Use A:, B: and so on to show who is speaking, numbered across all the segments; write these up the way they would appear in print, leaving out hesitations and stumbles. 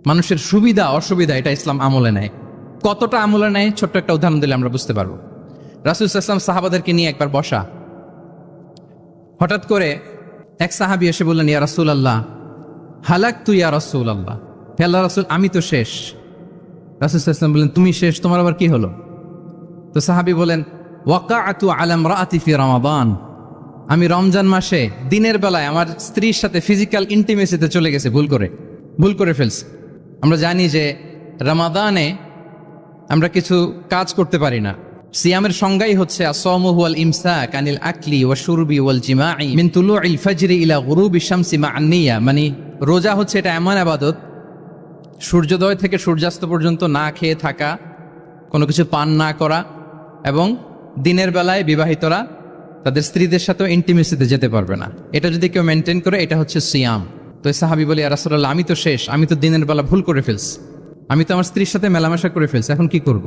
A: মানুষের সুবিধা অসুবিধা এটা ইসলাম আমলে নেয়। কতটা আমলে নেয় ছোট্ট একটা উদাহরণ দিলে আমরা বুঝতে পারবো। রাসূল সাল্লাল্লাহু আলাইহি ওয়াসাল্লাম সাহাবাদেরকে নিয়ে একবার বসা, হঠাৎ করে এক সাহাবী এসে বললেন, ইয়া রাসূলুল্লাহ হালাকতু ইয়া রাসূলুল্লাহ, হে আল্লাহর রাসূল আমি তো শেষ। রাসূল সাল্লাল্লাহু আলাইহি ওয়াসাল্লাম বললেন, তুমি শেষ, তোমার আবার কি হলো? তো সাহাবী বলেন, ওয়াকাআতু আলা ইমরাআতি ফি রমাদান, আমি রমজান মাসে দিনের বেলায় আমার স্ত্রীর সাথে ফিজিক্যাল ইন্টিমেসিতে চলে গেছে, ভুল করে ফেলছে। আমরা জানি যে রমাদানে আমরা কিছু কাজ করতে পারি না। সিয়ামের সংজ্ঞাই হচ্ছে আসসাওমু হুয়াল ইমসাক আনিল আকলি ওয়া শুরবি ওয়াল জিমাই মিন তুলুইল ফাজরি ইলা গুরুবিশ শামসি মা'আন নিয়া, মানে রোজা হচ্ছে এটা এমন ইবাদত, সূর্যোদয় থেকে সূর্যাস্ত পর্যন্ত না খেয়ে থাকা, কোনো কিছু পান না করা, এবং দিনের বেলায় বিবাহিতরা তাদের স্ত্রীদের সাথেও ইন্টিমেসিতে যেতে পারবে না। এটা যদি কেউ মেনটেন করে এটা হচ্ছে সিয়াম। তো সাহাবী বলে, ইয়া রাসূলুল্লাহ আমি তো শেষ, আমি তো দিনের বেলা ভুল করে ফেলছি, আমি তো আমার স্ত্রীর সাথে মেলামেশা করে ফেলছি, এখন কি করব?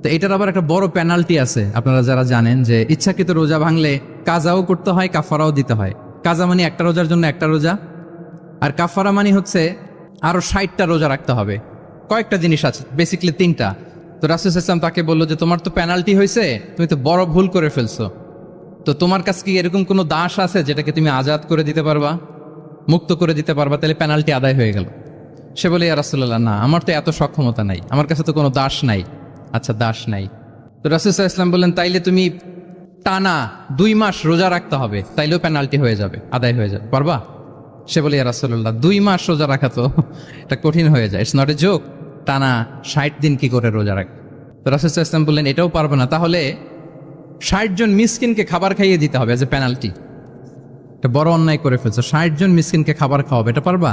A: তো এটার আবার একটা বড় পেনাল্টি আছে। আপনারা যারা জানেন যে ইচ্ছাকৃত রোজা ভাঙলে কাজাও করতে হয়, কাফারাও দিতে হয়। কাজা মানে একটা রোজার জন্য একটা রোজা, আর কাফারা মানে হচ্ছে আরো 60টা রোজা রাখতে হবে। কয়েকটা জিনিস আছে, বেসিক্যালি 3টা। তো রাসূল সাল্লাল্লাহু আলাইহি ওয়াসাল্লাম তাকে বললো যে তোমার তো পেনাল্টি হয়েছে, তুমি তো বড় ভুল করে ফেলছো, তো তোমার কাছে কি এরকম কোনো দাস আছে যেটাকে তুমি আজাদ করে দিতে পারবা, মুক্ত করে দিতে পারবা, তাহলে পেনাল্টি আদায় হয়ে গেল। সে বলে, ইয়া রাসূলুল্লাহ না, আমার তো এত সক্ষমতা নাই, আমার কাছে তো কোনো দাস নাই। আচ্ছা দাস নাই, তো রাসূল সাল্লাল্লাহু আলাইহি ওয়াসাল্লাম বললেন তাইলে তুমি টানা 2 মাস রোজা রাখতে হবে, তাইলেও পেনাল্টি হয়ে যাবে, আদায় হয়ে যাবে, পারবা? সে বলে, ইয়া রাসূলুল্লাহ 2 মাস রোজা রাখা তো এটা কঠিন হয়ে যায়, ইটস নট এ জোক, টানা 60 দিন কি করে রোজা রাখবে? তো রাসূল সাল্লাল্লাহু আলাইহি ওয়াসাল্লাম বললেন এটাও পারবে না, তাহলে 60 জন মিসকিনকে খাবার খাইয়ে দিতে হবে এজ এ পেনাল্টি। এটা বড় অন্যায় করে ফেলছো, 60 জন মিসকিনকে খাবার খাওয়াবে, এটা পারবা?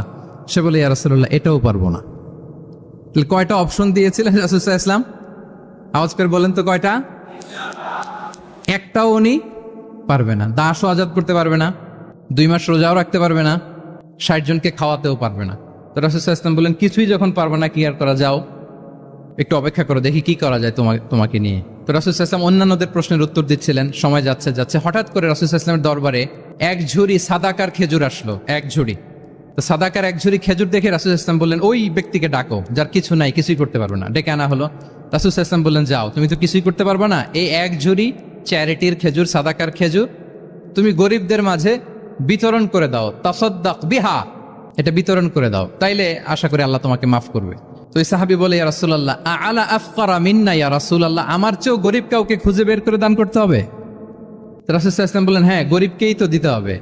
A: সে বলে, ইয়া রাসূলুল্লাহ এটাও পারবো না। তাহলে কয়টা অপশন দিয়েছিলেন রাসূল সাল্লাল্লাহু আলাইহি ওয়াসাল্লাম? আওয়াজ করে বলেন তো কয়টা? একটাও উনি পারবে না। দাসও আজাদ করতে পারবে না, 2 মাস রোজাও রাখতে পারবে না, 60 জনকে খাওয়াতেও পারবে না। তো রাসূল সাল্লাল্লাহু আলাইহি ওয়াসাল্লাম বললেন কিছুই যখন পারবে না, কি আর করা, যাও একটু অপেক্ষা করো, দেখি কি করা যায় তোমাকে নিয়ে। তো রাসূল সাল্লাল্লাহু আলাইহি ওয়াসাল্লাম অন্যান্যদের প্রশ্নের উত্তর দিচ্ছিলেন, সময় যাচ্ছে হঠাৎ করে রাসূল সাল্লাল্লাহু আলাইহি ওয়াসাল্লামের দরবারে এক ঝুড়ি সাদাকার খেজুর আসলো, এক ঝুড়ি। তো সাদাকার এক ঝুড়ি খেজুর দেখে রাসূল সাল্লাল্লাহু আলাইহি ওয়াসাল্লাম বললেন ওই ব্যক্তিকে ডাকো যার কিছু নাই, কিছুই করতে পারবে না। ডেকে আনা হলো। রাসূল সাল্লাল্লাহু আলাইহি ওয়াসাল্লাম বললেন যাও, তুমি তো কিছুই করতে পারবে না, এই এক ঝুড়ি চ্যারিটির খেজুর, সাদাকার খেজুর তুমি গরিবদের মাঝে বিতরণ করে দাও, তাসাদ্দাক বিহা, এটা বিতরণ করে দাও, তাইলে আশা করি আল্লাহ তোমাকে মাফ করবে। তো এই সাহাবী বলে, ইয়া রাসূলুল্লাহ আলা আফকারা মিন্না ইয়া রাসূলুল্লাহ, আমার চেয়েও গরিব কাউকে খুঁজে বের করে দান করতে হবে? তো রাসূল সাল্লাল্লাহু আলাইহি ওয়াসাল্লাম বললেন হ্যাঁ, গরিবকেই তো দিতে হবে।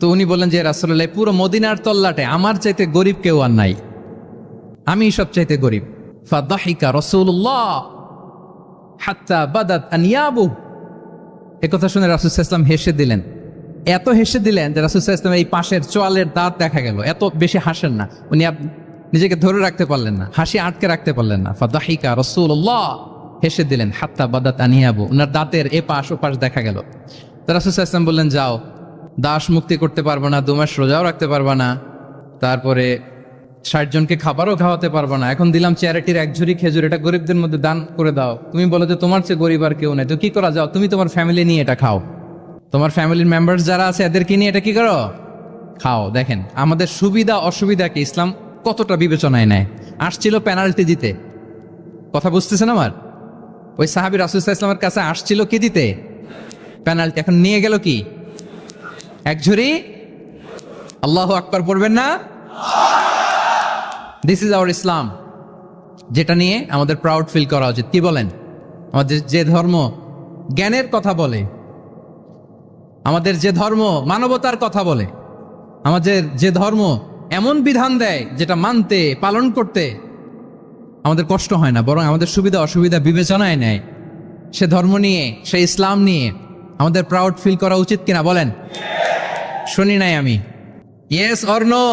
A: তো উনি বললেন যে রাসূলুল্লাহ পুরো মদিনার তল্লাটে আমার চাইতে গরিব কেউ আর নাই, আমি সবচাইতে গরিব। ফাদাহিকা রাসূলুল্লাহ হাত্তা বাদাত আনিয়াবু, একথা শুনে রাসূল সাল্লাল্লাহু আলাইহি ওয়াসাল্লাম হেসে দিলেন, এত হেসে দিলেন যে রাসূল সাল্লাল্লাহু আলাইহি ওয়াসাল্লাম এই পাশের চোয়ালের দাঁত দেখা গেল। এত বেশি হাসেন না উনি, নিজেকে ধরে রাখতে পারলেন না, হাসি আটকে রাখতে পারলেন না। ফাদাহিকা রাসূলুল্লাহ, হেসে দিলেন, হাত্তা বাদাত আনিয়াবু, ওনার দাঁতের এপাশ ওপাশ দেখা গেল। তো রাসূল সাল্লাল্লাহু আলাইহি ওয়াসাল্লাম বললেন যাও, দাস মুক্তি করতে পারবো না, 2 মাস রোজাও রাখতে পারবো না, তারপরে 60 জনকে খাবারও খাওয়াতে পারবো না, এখন দিলাম চ্যারিটির এক ঝুড়ি খেজুর, এটা গরিবদের মধ্যে দান করে দাও। তুমি বলো যে তোমার চেয়ে গরিব আর কেউ নাই, তো কি করা, যাও তুমি তোমার ফ্যামিলি নিয়ে এটা খাও, তোমার ফ্যামিলির মেম্বার্স যারা আছে এদেরকে নিয়ে এটা কি করো, খাও। দেখেন আমাদের সুবিধা অসুবিধাকে ইসলাম কতটা বিবেচনায় নেয়। আসছিল পেনাল্টি দিতে, কথা বুঝতেছেন আমার? ওই সাহাবী রাসূল সাল্লাল্লাহু আলাইহি ওয়াসাল্লামের কাছে আসছিল কি দিতে, পেনাল্টি, এখন নিয়ে গেল কি, এক ঝুড়ি। আল্লাহু আকবার পড়বেন না? দিস ইজ আওয়ার ইসলাম, যেটা নিয়ে আমাদের প্রাউড ফিল করা উচিত। কি বলেন? আমাদের যে ধর্ম জ্ঞানের কথা বলে, আমাদের যে ধর্ম মানবতার কথা বলে, আমাদের যে ধর্ম এমন বিধান দেয় যেটা মানতে পালন করতে আমাদের কষ্ট হয় না, বরং আমাদের সুবিধা অসুবিধা বিবেচনায় নেয়, সে ধর্ম নিয়ে, সে ইসলাম নিয়ে আমাদের প্রাউড ফিল করা উচিত কিনা বলেন? শুনি নাই আমি, ইয়েস অর নো?